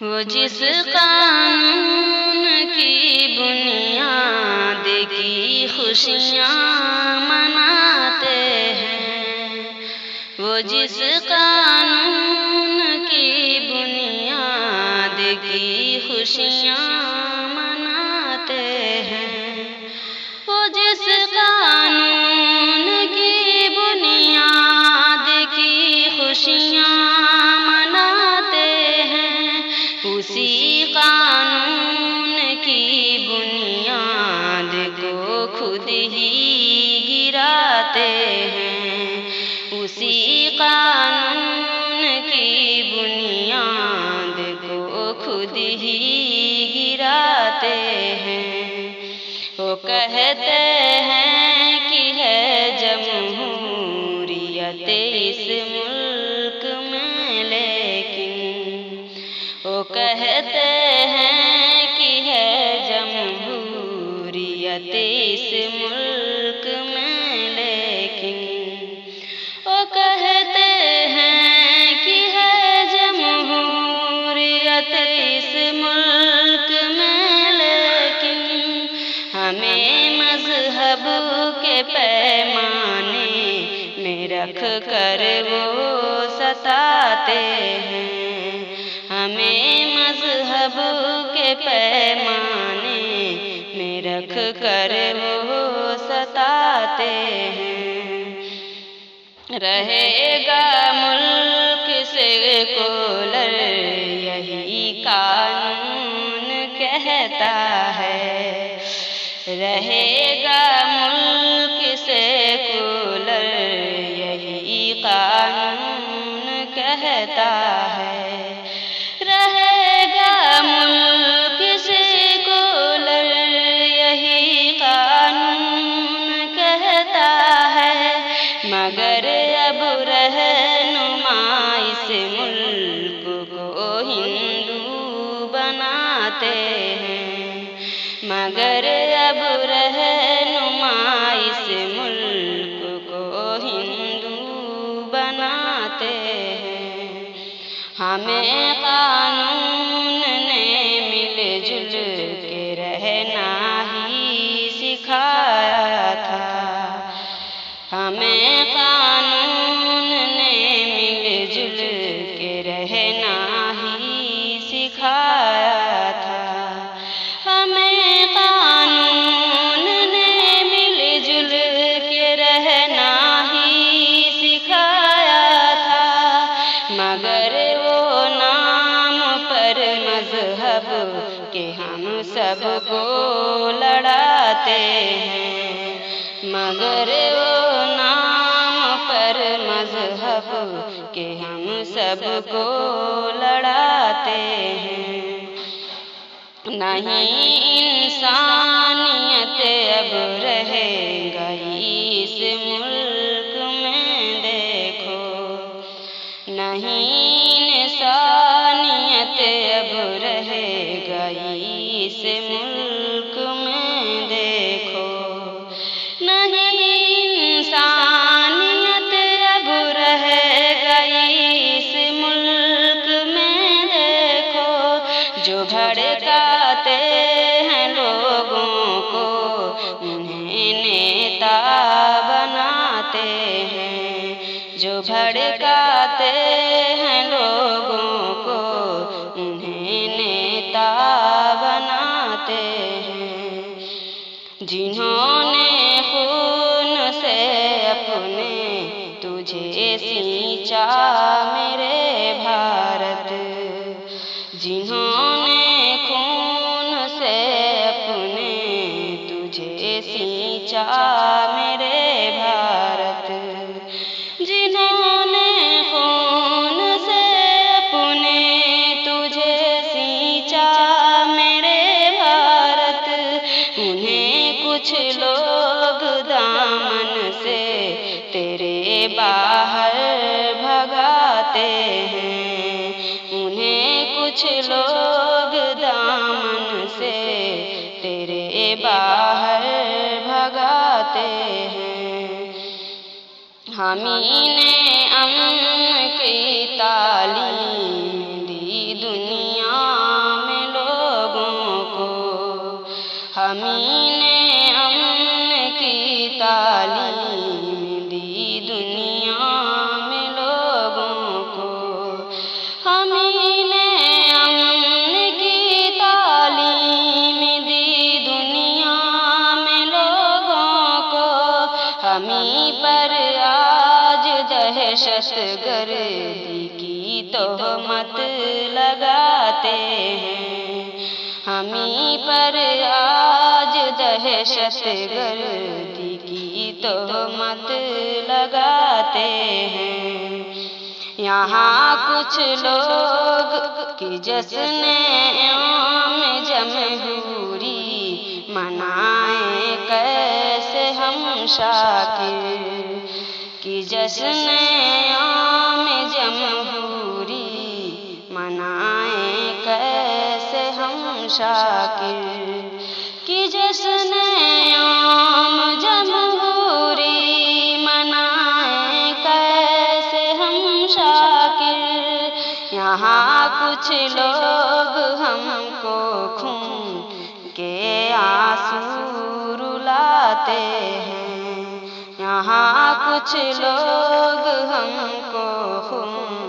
وہ جس قانون کی بنیاد کی خوشیاں مناتے ہیں، وہ جس قانون کی بنیاد کی خوشیاں مناتے ہیں، وہ جس قانون کی بنیاد کی خوشیاں مناتے ہیں، اسی قانون کی بنیاد کو خود ہی گراتے ہیں، اسی قانون کی بنیاد کو خود ہی گراتے ہیں۔ وہ کہتے ہیں کہ ہے جمہوریت اس ملک میں، لیکن وہ کہتے ہیں کہ ہے جمہوریت اس ملک میں، لیکن وہ کہتے ہیں کہ ہے جمہوریت اس ملک میں، لیکن ہمیں مذہب کے پیمانے میں رکھ کر وہ ستاتے ہیں، ہمیں مذہب کے پیمانے میں رکھ کر وہ ستاتے ہیں۔ رہے گا ملک سے کولر یہی قانون کہتا ہے، رہے گا ملک سے کولر یہی قانون کہتا ہے، رہے گا ملک سے کولر یہی قانون کہتا ہے، مگر اب رہنما اس ملک کو ہندو بناتے ہیں، مگر اب رہنما اس ملک کو ہندو بناتے ہیں۔ ہمیں قانون نے مل جل کے رہنا ہی سکھایا تھا، ہمیں قانون نے مل جل کے رہنا ہی سکھایا تھا، ہمیں قانون نے مل جل کے رہنا ہی سکھایا تھا، مگر وہ نام پر مذہب کے ہم سب کو لڑاتے ہیں، مگر وہ نام پر مذہب کے ہم سب کو لڑاتے ہیں۔ نہیں انسانیت اب رہ گئی اس ملک میں، دیکھو نہیں انسانیت اب رہ گئی اس ملک میں، دیکھو نہیں انسانیت اب رہ گئی اس ملک میں، دیکھو جو بھڑکاتے ہیں لوگوں کو انہیں نیتا بناتے ہیں، جو بھڑکاتے ہیں لوگوں کو انہیں نیتا بناتے ہیں، جنہوں نے خون سے اپنے تجھے سینچا میرے بھارت، جنہوں نے خون سے اپنے تجھے سینچا میرے بھارت، جنہوں نے خون سے اپنے تجھے سینچا میرے بھارت، انہیں کچھ لوگ دامن سے تیرے باہر بھگاتے ہیں، انہیں کچھ لوگ دامن سے تیرے باہر بھگاتے ہیں۔ ہمیں نے امن کی تعلیم دی دنیا ہمیں نے امن کی تعلیم دی دنیا میں لوگوں کو، ہمیں نے امن کی تعلیم دی دنیا میں لوگوں کو، ہمیں پر آج دہشت گردی کی تہمت لگاتے ہیں، ہمیں پر آج دہشت گردی کی تہمت لگاتے ہیں۔ یہاں کچھ لوگ کہ جشن عام جمہوری منائیں کیسے ہم شاکر، کہ جشن عام جمہوری منائیں کیسے ہم شاکر، کہ جشن عام جمہوری منائیں کیسے ہم شاکر۔ یہاں کچھ لوگ ہم کو خون کے آنسو رلاتے ہیں، یہاں کچھ لوگ ہم کو خون